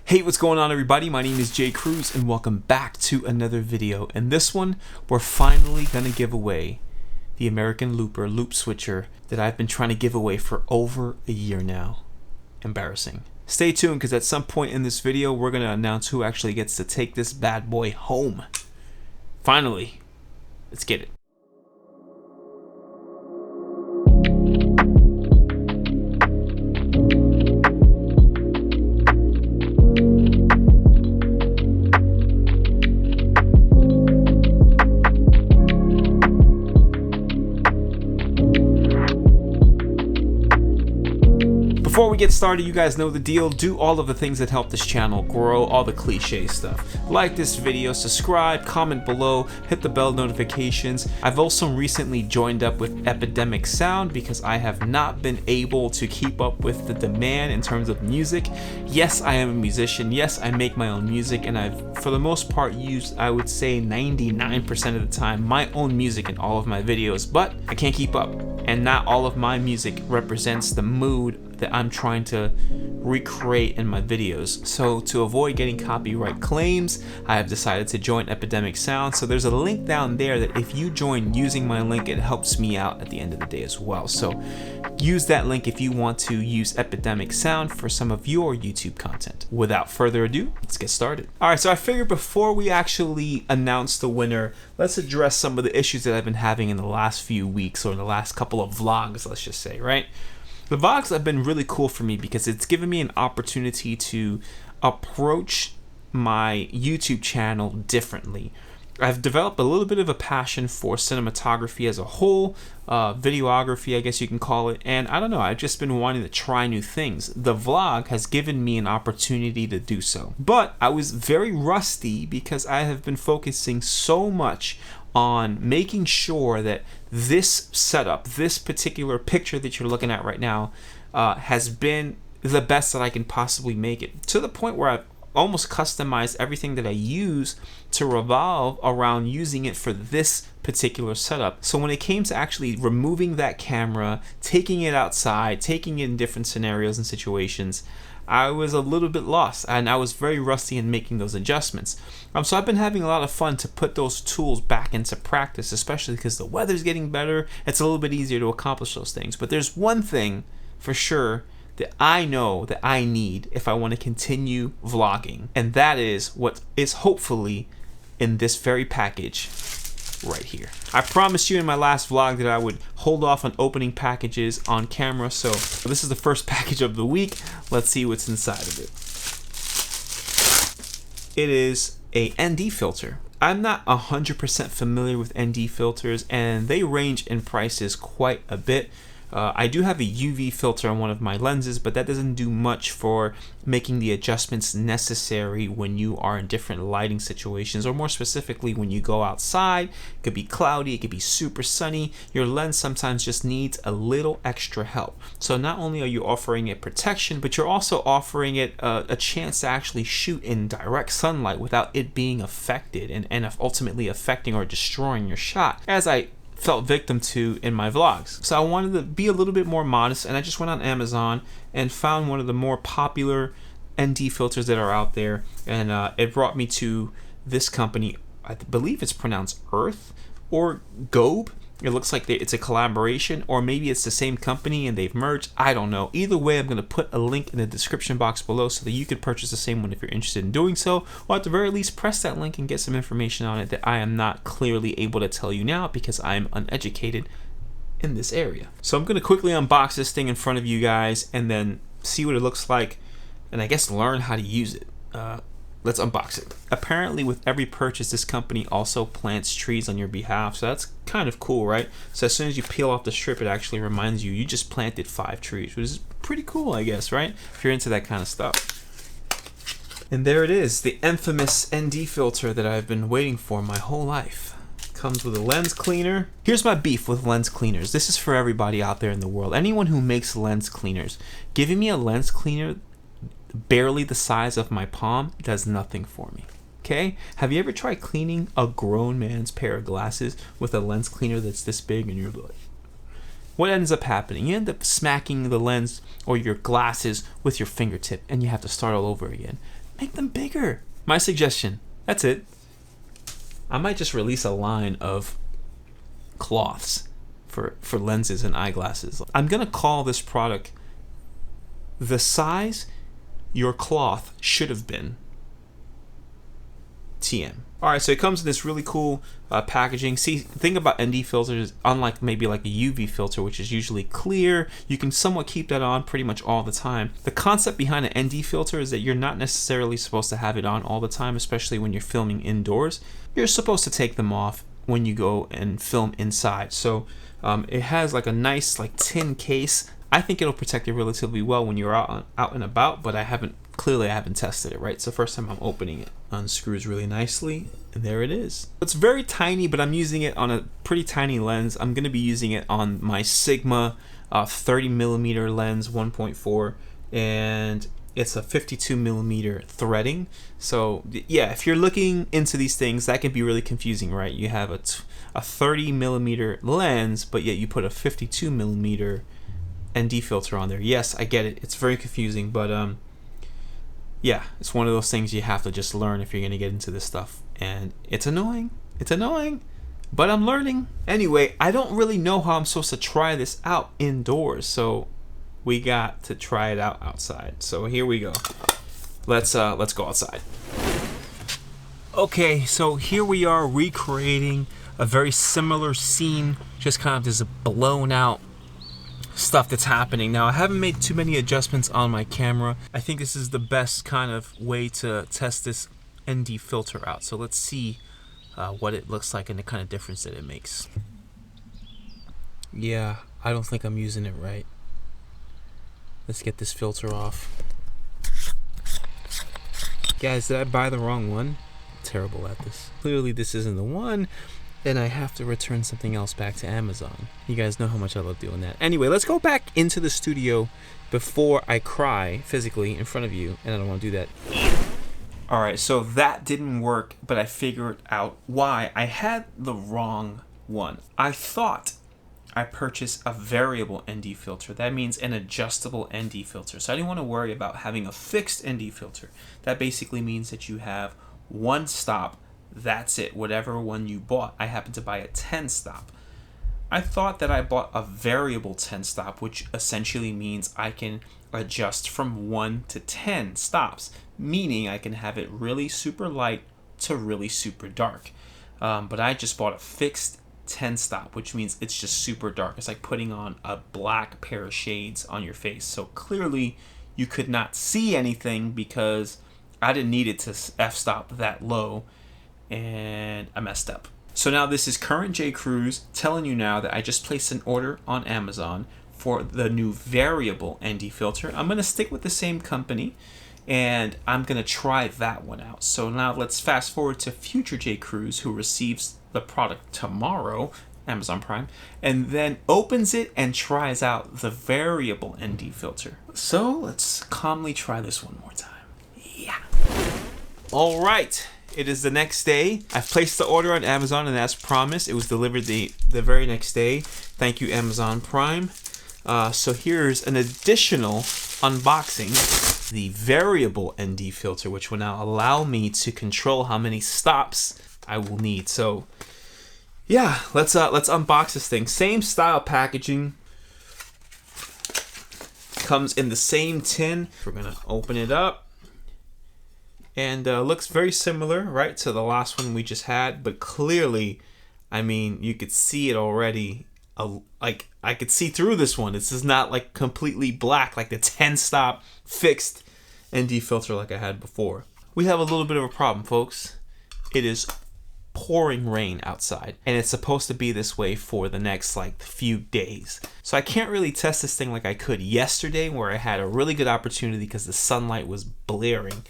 Hey, what's going on everybody? My name is Cruz and welcome back to another video. In this one, we're finally gonna give away the American Looper loop switcher that I've been trying to give away for over a year now. Embarrassing. Stay tuned because at some point in this video, we're gonna announce who actually gets to take this bad boy home. Finally, let's get it. Before we get started, you guys know the deal. Do all of the things that help this channel grow, all the cliche stuff. Like this video, subscribe, comment below, hit the bell notifications. I've also recently joined up with Epidemic Sound because I have not been able to keep up with the demand in terms of music. Yes, I am a musician. Yes, I make my own music, and I've, for the most part, used, I would say 99% of the time, my own music in all of my videos, but I can't keep up. And not all of my music represents the mood that I'm trying to recreate in my videos. So to avoid getting copyright claims, I have decided to join Epidemic Sound. So there's a link down there that if you join using my link, it helps me out at the end of the day as well. So use that link if you want to use Epidemic Sound for some of your YouTube content. Without further ado, let's get started. All right, so I figured before we actually announce the winner, let's address some of the issues that I've been having in the last few weeks, or the last couple of vlogs, let's just say, right? The vlogs have been really cool for me because it's given me an opportunity to approach my YouTube channel differently. I've developed a little bit of a passion for cinematography as a whole, videography, I guess you can call it, and I don't know, I've just been wanting to try new things. The vlog has given me an opportunity to do so. But I was very rusty because I have been focusing so much on making sure that this setup, this particular picture that you're looking at right now, has been the best that I can possibly make it, to the point where I've almost customized everything that I use to revolve around using it for this particular setup. So when it came to actually removing that camera, taking it outside, taking it in different scenarios and situations, I was a little bit lost, and I was very rusty in making those adjustments. So I've been having a lot of fun to put those tools back into practice, especially because the weather's getting better. It's a little bit easier to accomplish those things. But there's one thing for sure that I know that I need if I want to continue vlogging, and that is what is hopefully in this very package right here. I promised you in my last vlog that I would hold off on opening packages on camera, so this is the first package of the week. Let's see what's inside of it. It is a ND filter. I'm not 100% familiar with ND filters, and they range in prices quite a bit. I do have a UV filter on one of my lenses, but that doesn't do much for making the adjustments necessary when you are in different lighting situations, or more specifically when you go outside. It could be cloudy, it could be super sunny. Your lens sometimes just needs a little extra help. So not only are you offering it protection, but you're also offering it a chance to actually shoot in direct sunlight without it being affected and ultimately affecting or destroying your shot, as I felt victim to in my vlogs. So I wanted to be a little bit more modest, and I just went on Amazon and found one of the more popular ND filters that are out there, and it brought me to this company. I believe it's pronounced Earth or Gobe. It looks like it's a collaboration, or maybe it's the same company and they've merged. I don't know. Either way, I'm going to put a link in the description box below so that you could purchase the same one if you're interested in doing so, or at the very least press that link and get some information on it that I am not clearly able to tell you now because I'm uneducated in this area. So I'm going to quickly unbox this thing in front of you guys and then see what it looks like, and I guess learn how to use it. Let's unbox it. Apparently with every purchase, this company also plants trees on your behalf, so that's kind of cool, right? So as soon as you peel off the strip, it actually reminds you just planted 5 trees, which is pretty cool, I guess, right? If you're into that kind of stuff. And there it is, the infamous ND filter that I've been waiting for my whole life. Comes with a lens cleaner. Here's my beef with lens cleaners. This is for everybody out there in the world. Anyone who makes lens cleaners, giving me a lens cleaner barely the size of my palm does nothing for me. Okay? Have you ever tried cleaning a grown man's pair of glasses with a lens cleaner that's this big, and you're like, what ends up happening? You end up smacking the lens or your glasses with your fingertip, and you have to start all over again. Make them bigger. My suggestion. That's it. I might just release a line of cloths for lenses and eyeglasses. I'm gonna call this product the size your cloth should have been. TM. Alright, so it comes in this really cool packaging. See, the thing about ND filters, unlike maybe like a UV filter, which is usually clear, you can somewhat keep that on pretty much all the time. The concept behind an ND filter is that you're not necessarily supposed to have it on all the time, especially when you're filming indoors. You're supposed to take them off when you go and film inside. So it has like a nice like tin case. I think it'll protect it relatively well when you're out and about, but I haven't tested it, right? So first time I'm opening it. Unscrews really nicely, and there it is. It's very tiny, but I'm using it on a pretty tiny lens. I'm gonna be using it on my Sigma 30mm lens 1.4, and it's a 52mm threading. So yeah, if you're looking into these things, that can be really confusing, right? You have a 30mm lens, but yet you put a 52mm ND filter on there. Yes, I get it. It's very confusing, but yeah, it's one of those things you have to just learn if you're gonna get into this stuff, and it's annoying. It's annoying, but I'm learning. Anyway, I don't really know how I'm supposed to try this out indoors, so we got to try it out outside. So here we go. Let's go outside. Okay, so here we are recreating a very similar scene, just kind of this blown out stuff that's happening. Now, I haven't made too many adjustments on my camera. I think this is the best kind of way to test this ND filter out. So let's see what it looks like and the kind of difference that it makes. Yeah, I don't think I'm using it right. Let's get this filter off. Guys, did I buy the wrong one? I'm terrible at this. Clearly this isn't the one, and I have to return something else back to Amazon. You guys know how much I love doing that. Anyway, let's go back into the studio before I cry physically in front of you, and I don't want to do that. Alright, so that didn't work, but I figured out why. I had the wrong one. I thought I purchased a variable ND filter. That means an adjustable ND filter. So I didn't want to worry about having a fixed ND filter. That basically means that you have one stop. That's it, whatever one you bought. I happened to buy a 10 stop. I thought that I bought a variable 10 stop, which essentially means I can adjust from 1 to 10 stops, meaning I can have it really super light to really super dark. But I just bought a fixed 10 stop, which means it's just super dark. It's like putting on a black pair of shades on your face. So clearly you could not see anything because I didn't need it to f-stop that low, and I messed up. So now this is current J Cruz telling you now that I just placed an order on Amazon for the new variable ND filter. I'm gonna stick with the same company, and I'm gonna try that one out. So now let's fast forward to future J Cruz, who receives the product tomorrow, Amazon Prime, and then opens it and tries out the variable ND filter. So let's calmly try this one more time. Yeah. All right. It is the next day. I've placed the order on Amazon, and as promised, it was delivered the very next day. Thank you, Amazon Prime. So here's an additional unboxing. The variable ND filter, which will now allow me to control how many stops I will need. So yeah, let's unbox this thing. Same style packaging. Comes in the same tin. We're gonna open it up. And looks very similar, right, to the last one we just had, but clearly, I mean, you could see it already. Like, I could see through this one. This is not like completely black like the 10 stop fixed ND filter like I had before. We have a little bit of a problem, folks. It is pouring rain outside, and it's supposed to be this way for the next like few days. So I can't really test this thing like I could yesterday, where I had a really good opportunity because the sunlight was blaring.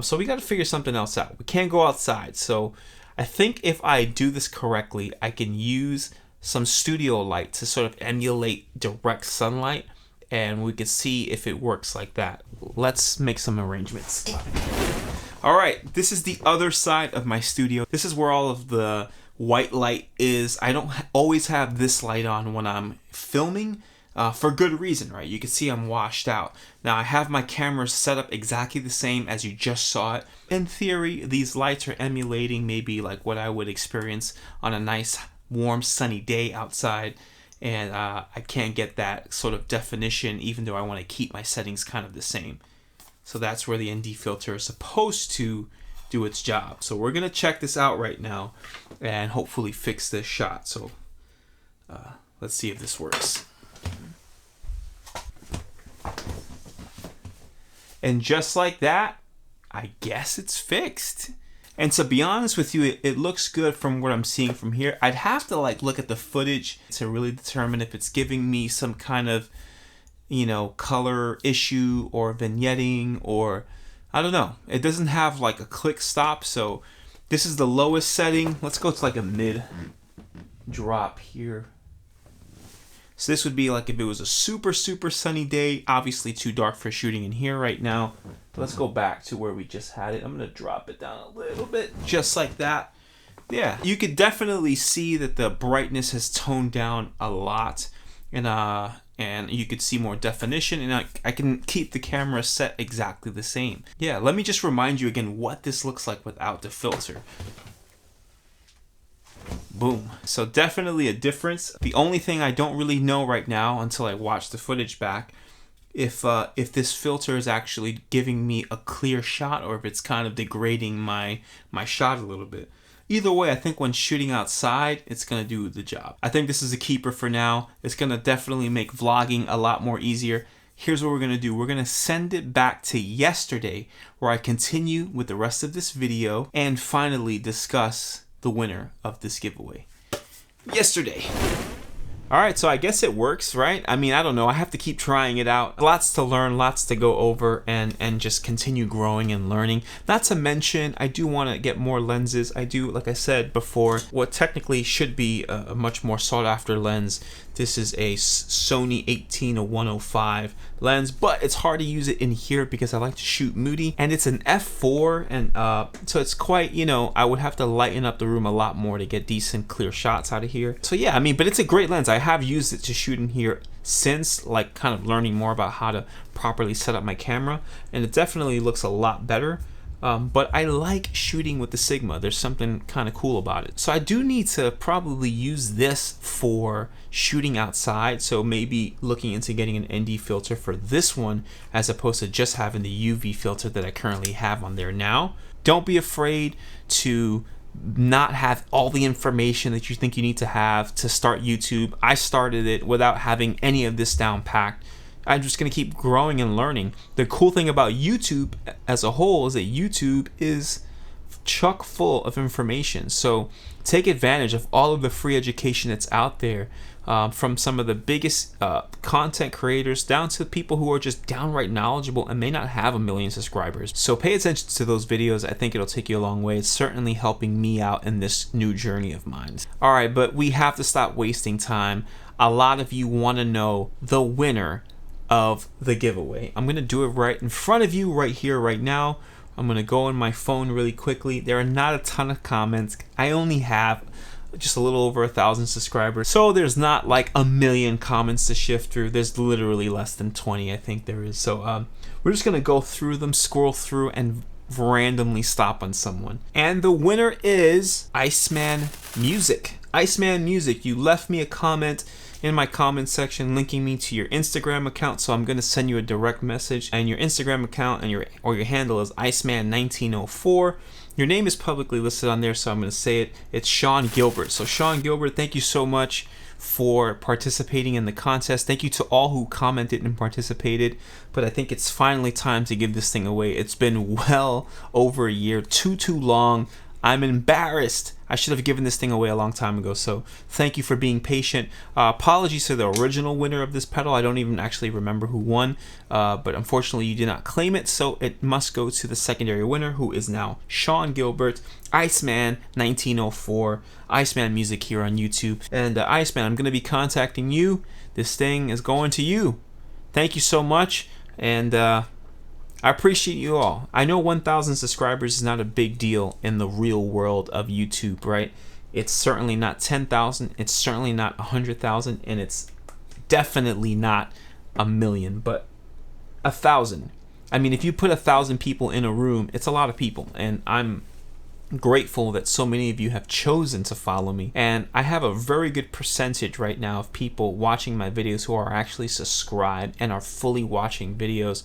So we got to figure something else out. We can't go outside. So I think if I do this correctly, I can use some studio light to sort of emulate direct sunlight, and we can see if it works like that. Let's make some arrangements. All right, this is the other side of my studio. This is where all of the white light is. I don't always have this light on when I'm filming. for good reason, right? You can see I'm washed out. Now I have my camera set up exactly the same as you just saw it. In theory, these lights are emulating maybe like what I would experience on a nice warm sunny day outside, and I can't get that sort of definition even though I want to keep my settings kind of the same. So that's where the ND filter is supposed to do its job. So we're gonna check this out right now and hopefully fix this shot. So let's see if this works. And just like that, I guess it's fixed. And to be honest with you, it looks good from what I'm seeing from here. I'd have to like look at the footage to really determine if it's giving me some kind of, you know, color issue or vignetting, or I don't know. It doesn't have like a click stop. So this is the lowest setting. Let's go to like a mid drop here. So this would be like if it was a super sunny day, obviously too dark for shooting in here right now. Let's go back to where we just had it. I'm gonna drop it down a little bit, just like that. Yeah, you could definitely see that the brightness has toned down a lot, and you could see more definition, and I can keep the camera set exactly the same. Yeah, let me just remind you again what this looks like without the filter. Boom. So definitely a difference. The only thing I don't really know right now until I watch the footage back, if this filter is actually giving me a clear shot or if it's kind of degrading my shot a little bit. Either way, I think when shooting outside, it's gonna do the job. I think this is a keeper for now. It's gonna definitely make vlogging a lot more easier. Here's what we're gonna do. We're gonna send it back to yesterday, where I continue with the rest of this video and finally discuss the winner of this giveaway. Yesterday. All right, so I guess it works, right? I mean, I don't know. I have to keep trying it out. Lots to learn, lots to go over, and just continue growing and learning. Not to mention, I do want to get more lenses. I do, like I said before, what technically should be a much more sought after lens. This is a Sony 18-105 lens, but it's hard to use it in here because I like to shoot moody, and it's an f4, and so it's quite, you know, I would have to lighten up the room a lot more to get decent clear shots out of here. So yeah, I mean, but it's a great lens. I have used it to shoot in here since, like, kind of learning more about how to properly set up my camera, and it definitely looks a lot better. But I like shooting with the Sigma. There's something kind of cool about it. So I do need to probably use this for shooting outside. So maybe looking into getting an ND filter for this one as opposed to just having the UV filter that I currently have on there now. Don't be afraid to not have all the information that you think you need to have to start YouTube. I started it without having any of this down packed. I'm just going to keep growing and learning. The cool thing about YouTube as a whole is that YouTube is chock full of information. So take advantage of all of the free education that's out there, from some of the biggest content creators down to people who are just downright knowledgeable and may not have 1 million subscribers. So pay attention to those videos. I think it'll take you a long way. It's certainly helping me out in this new journey of mine. All right, but we have to stop wasting time. A lot of you want to know the winner of the giveaway. I'm gonna do it right in front of you right here right now. I'm gonna go on my phone really quickly. There are not a ton of comments. I only have just a little over 1,000 subscribers, so there's not like 1 million comments to shift through. There's literally less than 20, I think there is. So we're just gonna go through them, scroll through, and randomly stop on someone. And the winner is Iceman Music. Iceman Music, you left me a comment in my comment section linking me to your Instagram account, so I'm going to send you a direct message, and your Instagram account and your handle is Iceman1904. Your name is publicly listed on there, so I'm going to say it. It's Sean Gilbert. So Sean Gilbert, thank you so much for participating in the contest. Thank you to all who commented and participated, but I think it's finally time to give this thing away. It's been well over a year, too long. I'm embarrassed. I should have given this thing away a long time ago, so thank you for being patient. Apologies to the original winner of this pedal. I don't even actually remember who won, but unfortunately you did not claim it, so it must go to the secondary winner, who is now Sean Gilbert, Iceman1904, Iceman Music here on YouTube. And Iceman, I'm going to be contacting you. This thing is going to you. Thank you so much, and I appreciate you all. I know 1,000 subscribers is not a big deal in the real world of YouTube, right? It's certainly not 10,000, it's certainly not 100,000, and it's definitely not a million, but 1,000. I mean, if you put 1,000 people in a room, it's a lot of people, and I'm grateful that so many of you have chosen to follow me. And I have a very good percentage right now of people watching my videos who are actually subscribed and are fully watching videos.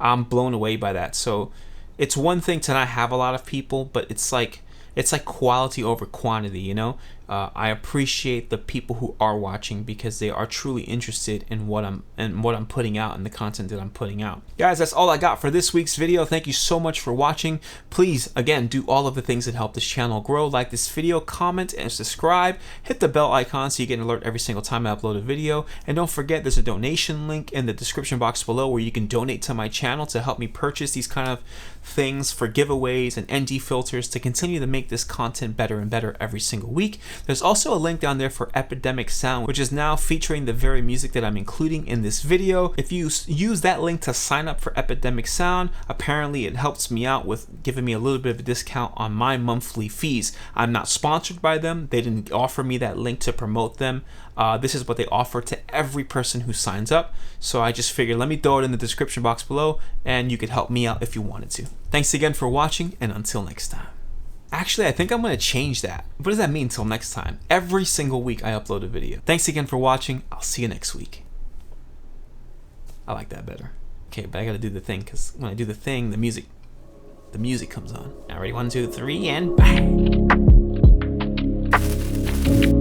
I'm blown away by that. So it's one thing to not have a lot of people, but it's like quality over quantity, you know? I appreciate the people who are watching because they are truly interested in what I'm putting out and the content that I'm putting out. Guys, that's all I got for this week's video. Thank you so much for watching. Please, again, do all of the things that help this channel grow. Like this video, comment, and subscribe. Hit the bell icon so you get an alert every single time I upload a video. And don't forget, there's a donation link in the description box below where you can donate to my channel to help me purchase these kind of things for giveaways and ND filters to continue to make this content better and better every single week. There's also a link down there for Epidemic Sound, which is now featuring the very music that I'm including in this video. If you use that link to sign up for Epidemic Sound, apparently it helps me out with giving me a little bit of a discount on my monthly fees. I'm not sponsored by them. They didn't offer me that link to promote them. This is what they offer to every person who signs up. So I just figured, let me throw it in the description box below and you could help me out if you wanted to. Thanks again for watching, and until next time. Actually, I think I'm going to change that. What does that mean until next time? Every single week I upload a video. Thanks again for watching. I'll see you next week. I like that better. Okay, but I got to do the thing, because when I do the thing, the music comes on. All right, 1, 2, 3, and bye.